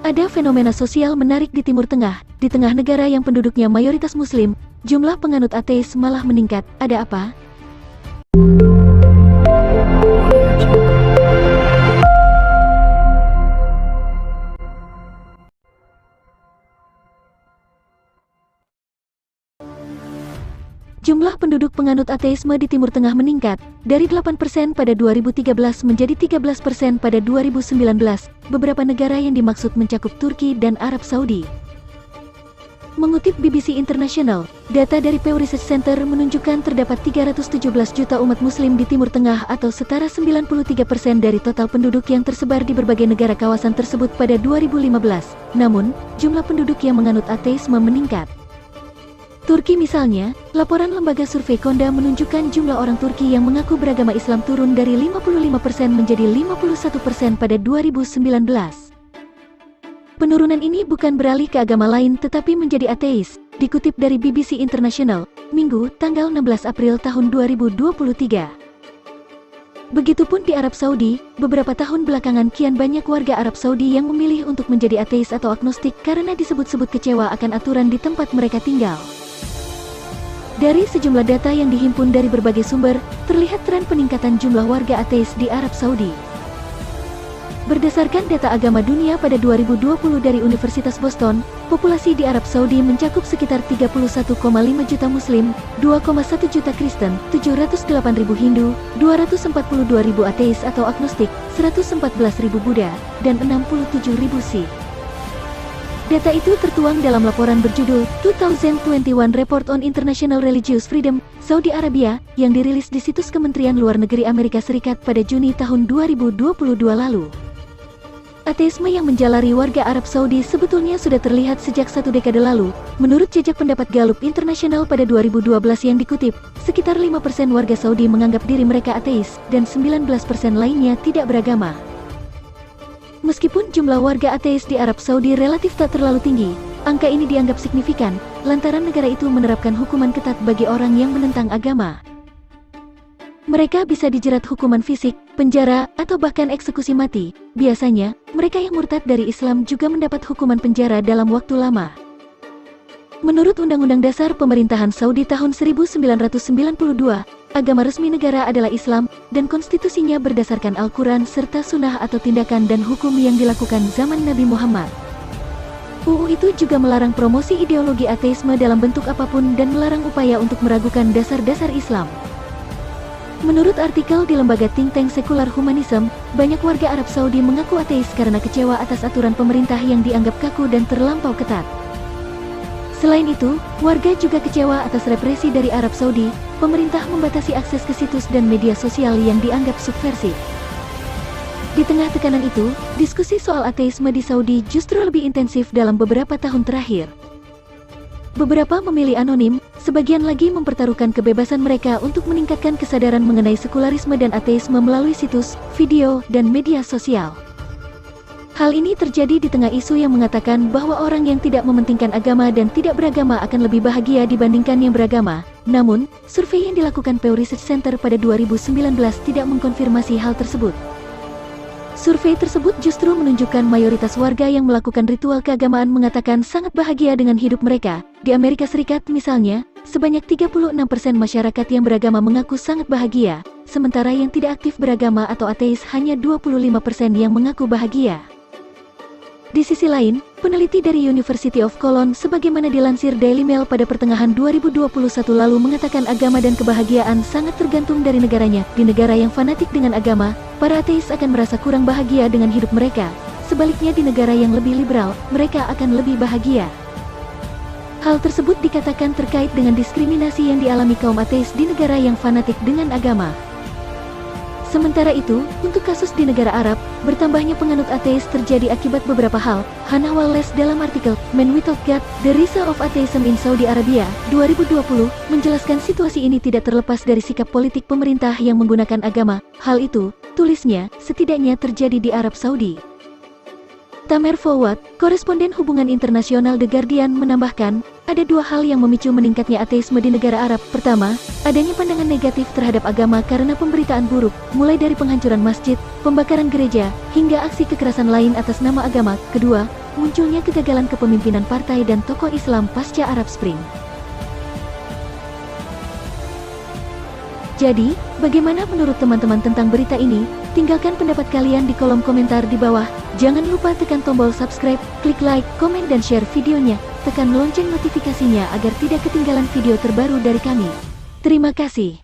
Ada fenomena sosial menarik di Timur Tengah. Di tengah negara yang penduduknya mayoritas Muslim, jumlah penganut ateis malah meningkat. Ada apa? Jumlah penduduk penganut ateisme di Timur Tengah meningkat, dari 8% pada 2013 menjadi 13% pada 2019. Beberapa negara yang dimaksud mencakup Turki dan Arab Saudi. Mengutip BBC International, data dari Pew Research Center menunjukkan terdapat 317 juta umat Muslim di Timur Tengah atau setara 93% dari total penduduk yang tersebar di berbagai negara kawasan tersebut pada 2015. Namun, jumlah penduduk yang menganut ateisme meningkat. Turki misalnya, laporan lembaga survei Konda menunjukkan jumlah orang Turki yang mengaku beragama Islam turun dari 55% menjadi 51% pada 2019. Penurunan ini bukan beralih ke agama lain tetapi menjadi ateis, dikutip dari BBC International, Minggu, tanggal 16 April tahun 2023. Begitupun di Arab Saudi, beberapa tahun belakangan kian banyak warga Arab Saudi yang memilih untuk menjadi ateis atau agnostik karena disebut-sebut kecewa akan aturan di tempat mereka tinggal. Dari sejumlah data yang dihimpun dari berbagai sumber, terlihat tren peningkatan jumlah warga ateis di Arab Saudi. Berdasarkan data agama dunia pada 2020 dari Universitas Boston, populasi di Arab Saudi mencakup sekitar 31,5 juta Muslim, 2,1 juta Kristen, 708.000 Hindu, 242.000 ateis atau agnostik, 114.000 Buddha, dan 67.000 Sikh. Data itu tertuang dalam laporan berjudul 2021 Report on International Religious Freedom, Saudi Arabia, yang dirilis di situs Kementerian Luar Negeri Amerika Serikat pada Juni tahun 2022 lalu. Ateisme yang menjalari warga Arab Saudi sebetulnya sudah terlihat sejak 1 dekade lalu. Menurut jejak pendapat Gallup International pada 2012 yang dikutip, sekitar 5% warga Saudi menganggap diri mereka ateis, dan 19% lainnya tidak beragama. Meskipun jumlah warga ateis di Arab Saudi relatif tak terlalu tinggi, angka ini dianggap signifikan, lantaran negara itu menerapkan hukuman ketat bagi orang yang menentang agama. Mereka bisa dijerat hukuman fisik, penjara, atau bahkan eksekusi mati. Biasanya, mereka yang murtad dari Islam juga mendapat hukuman penjara dalam waktu lama. Menurut Undang-Undang Dasar Pemerintahan Saudi tahun 1992, agama resmi negara adalah Islam, dan konstitusinya berdasarkan Al-Quran serta sunnah atau tindakan dan hukum yang dilakukan zaman Nabi Muhammad. UU itu juga melarang promosi ideologi ateisme dalam bentuk apapun dan melarang upaya untuk meragukan dasar-dasar Islam. Menurut artikel di lembaga think tank Sekular Humanism, banyak warga Arab Saudi mengaku ateis karena kecewa atas aturan pemerintah yang dianggap kaku dan terlampau ketat. Selain itu, warga juga kecewa atas represi dari Arab Saudi. Pemerintah membatasi akses ke situs dan media sosial yang dianggap subversif. Di tengah tekanan itu, diskusi soal ateisme di Saudi justru lebih intensif dalam beberapa tahun terakhir. Beberapa memilih anonim, sebagian lagi mempertaruhkan kebebasan mereka untuk meningkatkan kesadaran mengenai sekularisme dan ateisme melalui situs, video, dan media sosial. Hal ini terjadi di tengah isu yang mengatakan bahwa orang yang tidak mementingkan agama dan tidak beragama akan lebih bahagia dibandingkan yang beragama. Namun, survei yang dilakukan Pew Research Center pada 2019 tidak mengkonfirmasi hal tersebut. Survei tersebut justru menunjukkan mayoritas warga yang melakukan ritual keagamaan mengatakan sangat bahagia dengan hidup mereka. Di Amerika Serikat misalnya, sebanyak 36% masyarakat yang beragama mengaku sangat bahagia, sementara yang tidak aktif beragama atau ateis hanya 25% yang mengaku bahagia. Di sisi lain, peneliti dari University of Cologne sebagaimana dilansir Daily Mail pada pertengahan 2021 lalu mengatakan agama dan kebahagiaan sangat tergantung dari negaranya. Di negara yang fanatik dengan agama, para ateis akan merasa kurang bahagia dengan hidup mereka. Sebaliknya di negara yang lebih liberal, mereka akan lebih bahagia. Hal tersebut dikatakan terkait dengan diskriminasi yang dialami kaum ateis di negara yang fanatik dengan agama. Sementara itu, untuk kasus di negara Arab, bertambahnya penganut ateis terjadi akibat beberapa hal. Hannah Wallace dalam artikel Men Without God, The Rise of Atheism in Saudi Arabia, 2020, menjelaskan situasi ini tidak terlepas dari sikap politik pemerintah yang menggunakan agama. Hal itu, tulisnya, setidaknya terjadi di Arab Saudi. Tamer Fawad, koresponden hubungan internasional The Guardian menambahkan, ada dua hal yang memicu meningkatnya ateisme di negara Arab. Pertama, adanya pandangan negatif terhadap agama karena pemberitaan buruk, mulai dari penghancuran masjid, pembakaran gereja, hingga aksi kekerasan lain atas nama agama. Kedua, munculnya kegagalan kepemimpinan partai dan tokoh Islam pasca Arab Spring. Jadi, bagaimana menurut teman-teman tentang berita ini? Tinggalkan pendapat kalian di kolom komentar di bawah. Jangan lupa tekan tombol subscribe, klik like, komen dan share videonya. Tekan lonceng notifikasinya agar tidak ketinggalan video terbaru dari kami. Terima kasih.